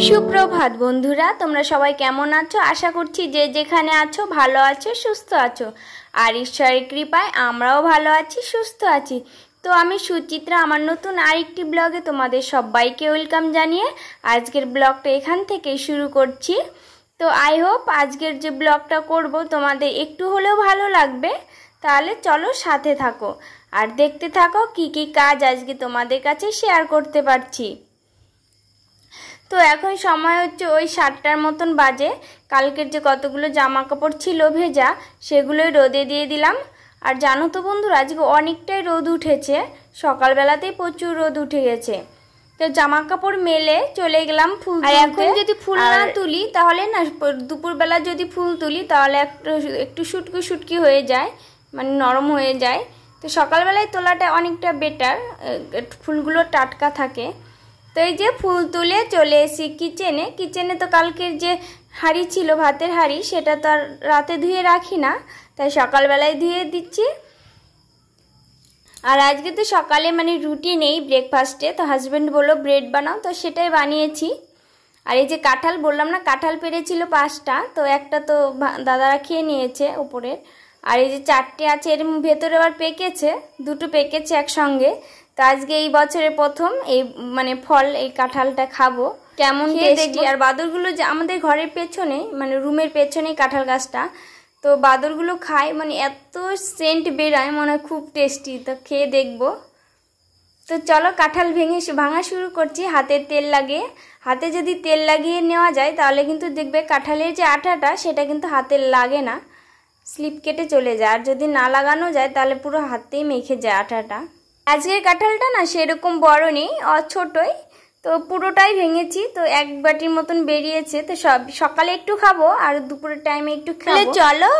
সুপ্রভাত বন্ধুরা, তোমরা সবাই কেমন আছো? আশা করছি যে যেখানে আছো ভালো আছো, সুস্থ আছো। আর ঈশ্বরের কৃপায় আমরাও ভালো আছি, সুস্থ আছি। তো আমি সুচিত্রা, আমার নতুন আরেকটি ব্লগে তোমাদের সবাইকে ওয়েলকাম জানিয়ে আজকের ব্লগটা এখান থেকেই শুরু করছি। তো আই হোপ আজকের যে ব্লগটা করব তোমাদের একটু হলেও ভালো লাগবে। তাহলে চলো সাথে থাকো আর দেখতে থাকো কি কি কাজ আজকে তোমাদের কাছে শেয়ার করতে পারছি। তো এখন সময় হচ্ছে ওই 7টার মতন বাজে। কালকের যে কতগুলো জামা কাপড় ছিল ভেজা, সেগুলোই রোদে দিয়ে দিলাম। আর জানো তো বন্ধুরা, আজকে অনেকটাই রোদ উঠেছে, সকালবেলাতেই প্রচুর রোদ উঠে গেছে। তো জামা কাপড় মেলে চলে গেলাম ফুল তুলতে। আর এখন যদি ফুল না তুলি তাহলে না, দুপুরবেলা যদি ফুল তুলি তাহলে একটু শুটকি শুটকি হয়ে যায়, মানে নরম হয়ে যায়। তো সকালবেলায় তোলাটা অনেকটা বেটার, ফুলগুলো টাটকা থাকে। তো এই যে ফুল তুলে চলে এসি কিচেনে। তো কালকের যে হাঁড়ি ছিল, ভাতের হাঁড়ি, সেটা তো আর রাতে ধুয়ে রাখি না, তাই সকালবেলায় ধুয়ে দিচ্ছি। আর আজকে তো সকালে মানে রুটি নেই ব্রেকফাস্টে, তো হাজব্যান্ড বললো ব্রেড বানাও, তো সেটাই বানিয়েছি। আর এই যে কাঁঠাল বললাম না, কাঁঠাল পেরেছিল 5টা, তো একটা তো দাদারা খেয়ে নিয়েছে উপরের। আর এই যে 4টে আছে, এর ভেতরে আবার পেকেছে, 2টো পেকেছে একসঙ্গে। তো আজকে এই বছরের প্রথম এই মানে ফল, এই কাঁঠালটা খাবো, কেমন টেস্টি। আর বাদরগুলো যে আমাদের ঘরের পেছনে, মানে রুমের পেছনে কাঁঠাল গাছটা, তো বাদরগুলো খায়, মানে এত সেন্ট বেরোয়, মনে হয় খুব টেস্টি। তো খেয়ে দেখবো। তো চলো কাঁঠাল ভাঙা শুরু করছি হাতের তেল লাগিয়ে। হাতে যদি তেল লাগিয়ে নেওয়া যায় তাহলে কিন্তু দেখবে কাঁঠালের যে আঠাটা সেটা কিন্তু হাতে লাগে না, স্লিপ কেটে চলে যায়। আর যদি না লাগানো যায় তাহলে পুরো হাতেই মেখে যায় আঠাটা। আজকের কাঁঠালটা না সেরকম বড় নেই, ছোটই, তো পুরোটাই ভেঙেছি। তো 1 বাটির মতন বেরিয়েছে। তো সকালে একটু খাবো আর দুপুরের টাইমে একটু খাবো। চলো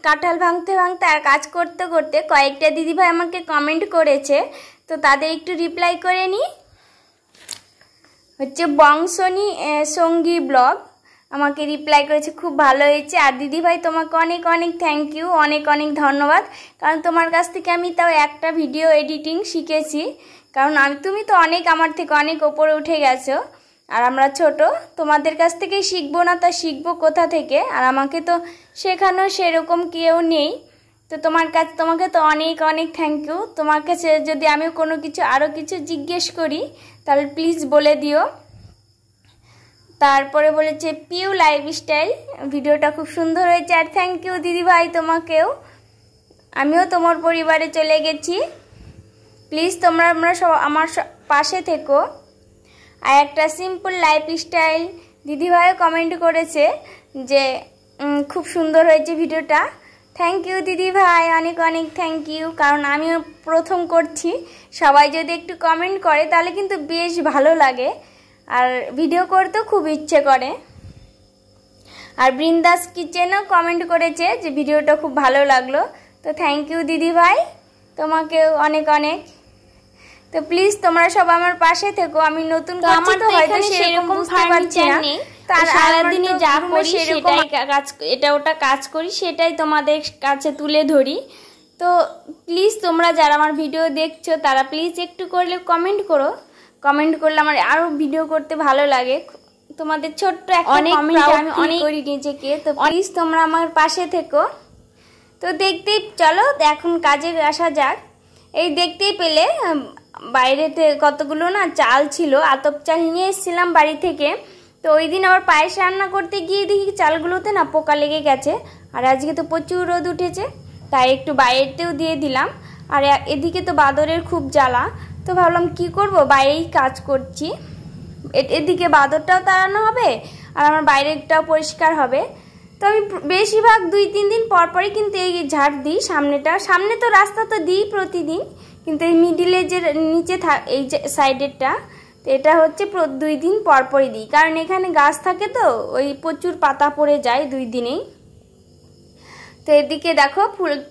কাঁঠাল ভাঙতে ভাঙতে আর কাজ করতে করতে কয়েকটা দিদিভাই আমাকে কমেন্ট করেছে, তো তাদের একটু রিপ্লাই করে নিই। হচ্ছে বংশনী সঙ্গী ব্লগ আমাকে রিপ্লাই করেছে, খুব ভালো হয়েছে। আর দিদিভাই তোমাকে অনেক অনেক থ্যাংক ইউ, অনেক অনেক ধন্যবাদ। কারণ তোমার কাছ থেকে আমি তাও একটা ভিডিও এডিটিং শিখেছি। কারণ তুমি তো অনেক আমার থেকে অনেক ওপরে উঠে গেছো, আর আমরা ছোট, তোমাদের কাছ থেকেই শিখবো না, তা শিখবো কোথা থেকে? আর আমাকে তো শেখানো সেরকম কেউ নেই। তো তোমাকে তো অনেক অনেক থ্যাংক ইউ। তোমার কাছে যদি আমি কোনো কিছু আরও কিছু জিজ্ঞেস করি তাহলে প্লিজ বলে দিও। তারপরে বলেছে পিউ লাইফস্টাইল, ভিডিওটা খুব সুন্দর হয়েছে। আর থ্যাংক ইউ দিদিভাই তোমাকেও, আমিও তোমার পরিবারে চলে গেছি। প্লিজ তোমরা সব আমার পাশে থেকো। আর একটা সিম্পল লাইফস্টাইল দিদিভাইও কমেন্ট করেছে যে খুব সুন্দর হয়েছে ভিডিওটা। থ্যাংক ইউ দিদিভাই, অনেক অনেক থ্যাংক ইউ। কারণ আমিও প্রথম করছি, সবাই যদি একটু কমেন্ট করে তাহলে কিন্তু বেশ ভালো লাগে, আর ভিডিও করতেও খুব ইচ্ছে করে। আর বৃন্দাস কিচেনও কমেন্ট করেছে যে ভিডিওটা খুব ভালো লাগলো। তো থ্যাংক ইউ দিদিভাই, তোমাকেও অনেক অনেক। তো প্লিজ তোমরা সব আমার পাশে থেকো। আমি নতুন করছি তো হয়তো সেরকম বুঝতে পারছি না, তার সারাদিনে যা করি সেটাই কাজ, এটা ওটা কাজ করি, সেটাই তোমাদের কাছে তুলে ধরি। তো প্লিজ তোমরা যারা আমার ভিডিও দেখছো তারা প্লিজ একটু করলে কমেন্ট করো। কমেন্ট করলে আমার আরও ভিডিও করতে ভালো লাগে। তোমাদের ছোট্ট একটা কমেন্ট আমি অনেক করি নিজেকে। তো প্লিজ তোমরা আমার পাশে থেকো। তো দেখতেই চলো এখন কাজে আসা যাক। এই দেখতেই পেলে বাইরেতে কতগুলো না চাল ছিল, আতপ চাল নিয়ে এসেছিলাম বাড়ি থেকে। তো ওই দিন আবার পায়েস রান্না করতে গিয়ে দেখি চালগুলোতে না পোকা লেগে গেছে। আর আজকে তো প্রচুর রোদ উঠেছে, তাই একটু বাইরেতেও দিয়ে দিলাম। আর এদিকে তো বাদরের খুব জ্বালা, তো ভাবলাম কি করব, বাইরেই কাজ করছি। এদিকে বাদরটাও তাড়ানো হবে আর আমার বাইরেটাও পরিষ্কার হবে। তো আমি বেশিরভাগ 2-3 দিন পর পরই কিন্তু এই ঝাড় দিই। সামনে তো রাস্তা তো দিই প্রতিদিন, কিন্তু এই মিডিলে যে নিচে এই যে সাইডেরটা, তো এটা হচ্ছে 2 দিন পর পরই দিই। কারণ এখানে গাছ থাকে তো ওই প্রচুর পাতা পড়ে যায় 2 দিনেই। তো এদিকে দেখো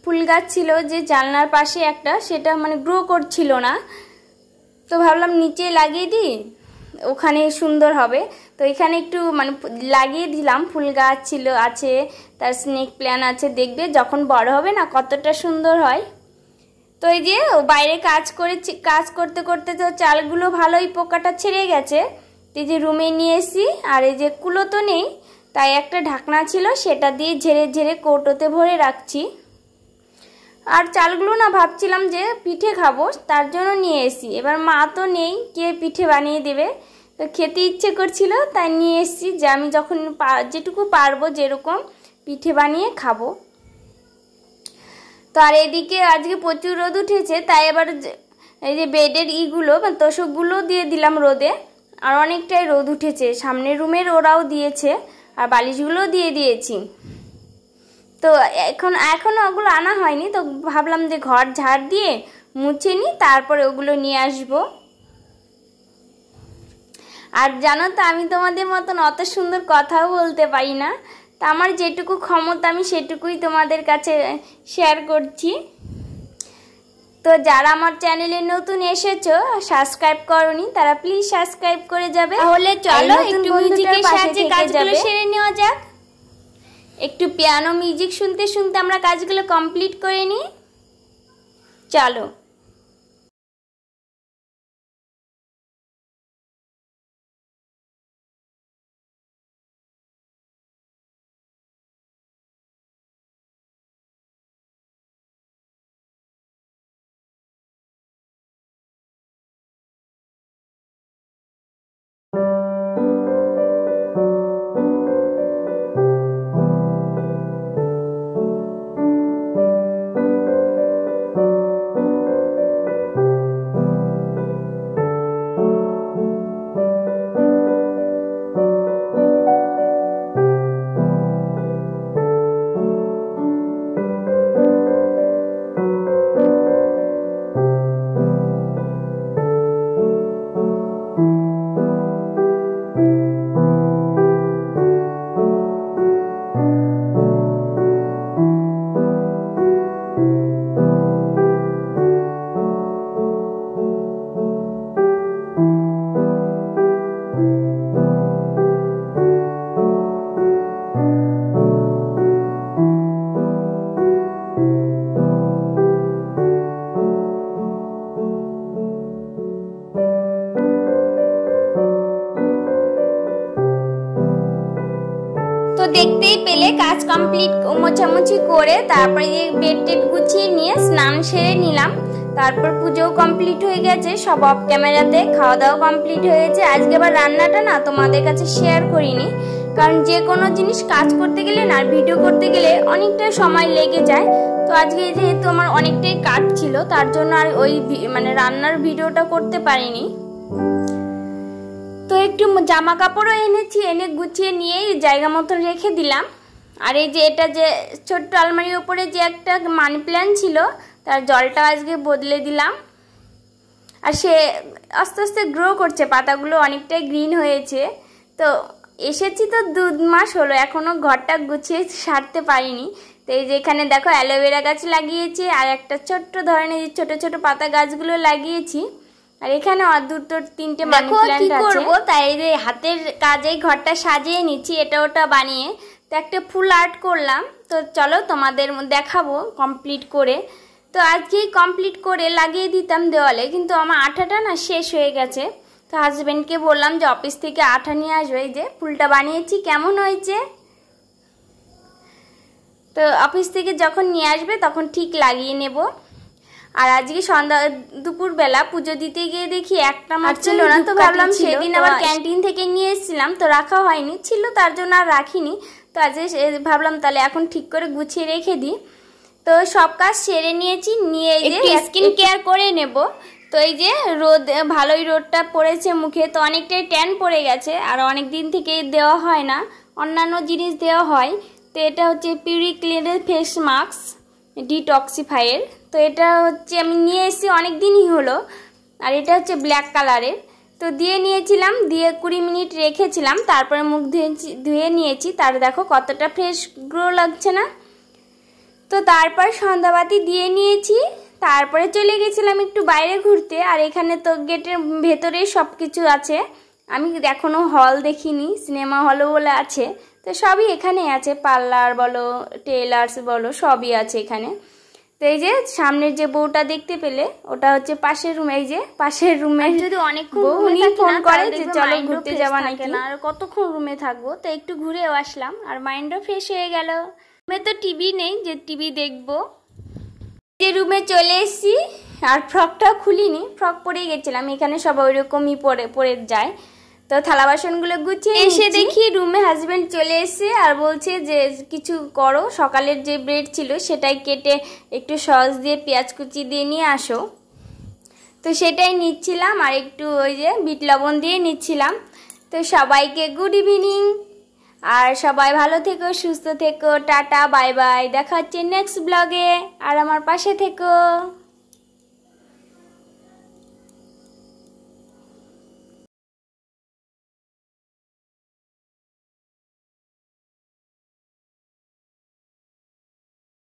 ফুল গাছ ছিল যে জানলার পাশে একটা, সেটা মানে গ্রো করছিল না, তো ভাবলাম নিচে লাগিয়ে দিই, ওখানে সুন্দর হবে। তো এখানে একটু মানে লাগিয়ে দিলাম, ফুল গাছ আছে, তার স্নেক প্ল্যান্ট আছে, দেখবে যখন বড় হবে না কতটা সুন্দর হয়। তো এই যে বাইরে কাজ করতে করতে তো চালগুলো ভালোই পোকাটা ছেড়ে গেছে। এই যে রুমে নিয়ে এসেছি। আর এই যে কুলো তো নেই, তাই একটা ঢাকনা ছিল সেটা দিয়ে ঝেড়ে ঝেড়ে কৌটোতে ভরে রাখছি। আর চালগুলো না ভাবছিলাম যে পিঠে খাবো, তার জন্য নিয়ে এসেছি। এবার মা তো নেই, কে পিঠে বানিয়ে দেবে, তো খেতে ইচ্ছে করছিল তাই নিয়ে এসেছি যে আমি যখন যেটুকু পারবো যেরকম পিঠে বানিয়ে খাবো। তো আর এদিকে আজকে প্রচুর রোদ উঠেছে, তাই এবার এই যে বেডের ইগুলো তোষকগুলো দিয়ে দিলাম রোদে। আর অনেকটাই রোদ উঠেছে, সামনের রুমের ওরাও দিয়েছে আর বালিশগুলো দিয়ে দিয়েছি। তো এখনও ওগুলো আনা হয়নি, তো ভাবলাম যে ঘর ঝাড় দিয়ে মুছে নিই, তারপরে ওগুলো নিয়ে আসবো। আর জানো তো আমি তোমাদের মতন অত সুন্দর কথাও বলতে পারি না, তা আমার যেটুকু ক্ষমতা আমি সেটুকুই তোমাদের কাছে শেয়ার করছি। তো যারা আমার চ্যানেলে নতুন এসেছো, সাবস্ক্রাইব করোনি, তারা প্লিজ সাবস্ক্রাইব করে যাবে। তাহলে চলো একটু মিউজিকের সাহায্যে কাজগুলো সেরে নেওয়া যাক। একটু পিয়ানো মিউজিক শুনতে শুনতে আমরা কাজগুলো কমপ্লিট করে নিই, চলো। দেখতেই পেলে কাজ কমপ্লিট মোছামুছি করে তারপরে বেড টেড গুছিয়ে নিয়ে স্নান সেরে নিলাম। তারপর পুজোও কমপ্লিট হয়ে গেছে, সব অফ ক্যামেরাতে খাওয়া দাওয়া কমপ্লিট হয়ে গেছে। আজকে আবার রান্নাটা না তোমাদের কাছে শেয়ার করিনি, কারণ যে কোনো জিনিস কাজ করতে গেলে না ভিডিও করতে গেলে অনেকটা সময় লেগে যায়। তো আজকে যেহেতু আমার অনেকটাই কাজ ছিল, তার জন্য আর ওই রান্নার ভিডিওটা করতে পারিনি। তো একটু জামা কাপড়ও এনেছি, এনে গুছিয়ে নিয়ে জায়গা মতন রেখে দিলাম। আর এই যে এটা যে ছোট্ট আলমারির উপরে যে একটা মানি প্ল্যান্ট ছিল, তার জলটা আজকে বদলে দিলাম। আর সে আস্তে আস্তে গ্রো করছে, পাতাগুলো অনেকটাই গ্রিন হয়েছে। তো এসেছি তো 2 মাস হলো, এখনও ঘরটা গুছিয়ে সারতে পারিনি। তো এই যে এখানে দেখো অ্যালোভেরা গাছ লাগিয়েছি, আর একটা ছোট্ট ধরনের ছোট ছোট পাতা গাছগুলো লাগিয়েছি। আর এখানে 2-3টে মানি প্ল্যান্ট আছে। করবো তাই এই হাতের কাজেই ঘরটা সাজিয়ে নিচ্ছি, এটা ওটা বানিয়ে। তো একটা ফুল আর্ট করলাম, তো চলো তোমাদের দেখাবো কমপ্লিট করে। তো আজকেই কমপ্লিট করে লাগিয়ে দিতাম দেওয়ালে, কিন্তু আমার আঠাটা না শেষ হয়ে গেছে। তো হাজব্যান্ডকে বললাম যে অফিস থেকে আঠা নিয়ে আসবে। এই যে ফুলটা বানিয়েছি, কেমন হয়েছে? তো অফিস থেকে যখন নিয়ে আসবে তখন ঠিক লাগিয়ে নেব। আর আজকে দুপুরবেলা পুজো দিতে গিয়ে দেখি একটা মাছ ছিল না, তো ভাবলাম সেদিন আবার ক্যান্টিন থেকে নিয়ে এসেছিলাম, তো রাখা হয়নি, ছিল তার জন্য আর রাখিনি। তো আজকে ভাবলাম তাহলে এখন ঠিক করে গুছিয়ে রেখে দিই। তো সব কাজ সেরে নিয়েছি, নিয়ে এই যে স্কিন কেয়ার করে নেব। তো এই যে রোদ, ভালোই রোদটা পড়েছে মুখে, তো অনেকটাই ট্যান পড়ে গেছে। আর অনেক দিন থেকে দেওয়া হয় না, অন্যান্য জিনিস দেওয়া হয়। তো এটা হচ্ছে পিউরিক্লিনের ফেস মাস্ক ডিটক্সিফাইয়ের। তো এটা হচ্ছে আমি নিয়ে এসেছি অনেক দিনই হলো। আর এটা হচ্ছে ব্ল্যাক কালারের। তো দিয়ে নিয়েছিলাম, দিয়ে 20 মিনিট রেখেছিলাম, তারপরে মুখ ধুয়ে নিয়েছি। তার দেখো কতটা ফ্রেশ গ্লো লাগছে না। তো তারপর সন্ধ্যাবাতি দিয়ে নিয়েছি, তারপরে চলে গেছিলাম একটু বাইরে ঘুরতে। আর এখানে তো গেটের ভেতরে সব কিছু আছে, আমি এখনও হল দেখিনি, সিনেমা হলও বলে আছে। তো সবই এখানে আছে, পার্লার বলো টেলার্স বলো সবই আছে এখানে। তো এই যে সামনের যে বউটা দেখতে পেলে ওটা হচ্ছে পাশের রুমে, এই যে পাশের রুমে যদি অনেকক্ষণ ফোন করে যে চলো ঘুরতে যাবা নাকি, আর কতক্ষণ রুমে থাকবো, তো একটু ঘুরেও আসলাম আর মাইন্ডও ফ্রেশ হয়ে গেল। রুমে তো টিভি নেই যে টিভি দেখবো। যে রুমে চলে এসেছি আর ফ্রকটাও খুলিনি, ফ্রক পরেই গেছিলাম, এখানে সবাই ওইরকমই পরে যায়। তো থালা বাসনগুলো গুছিয়ে এসে দেখি রুমে হাজবেন্ড চলে এসেছে আর বলছে যে কিছু করো, সকালের যে ব্রেড ছিল সেটাই কেটে একটু সস দিয়ে পেঁয়াজ কুচি দিয়ে নিয়ে আসো। তো সেটাই নিচ্ছিলাম আর একটু ওই যে বিট লবণ দিয়ে নিচ্ছিলাম। তো সবাইকে গুড ইভিনিং, আর সবাই ভালো থেকো, সুস্থ থেকো, টাটা বাই বাই, দেখা হচ্ছে নেক্সট ব্লগে, আর আমার পাশে থেকো।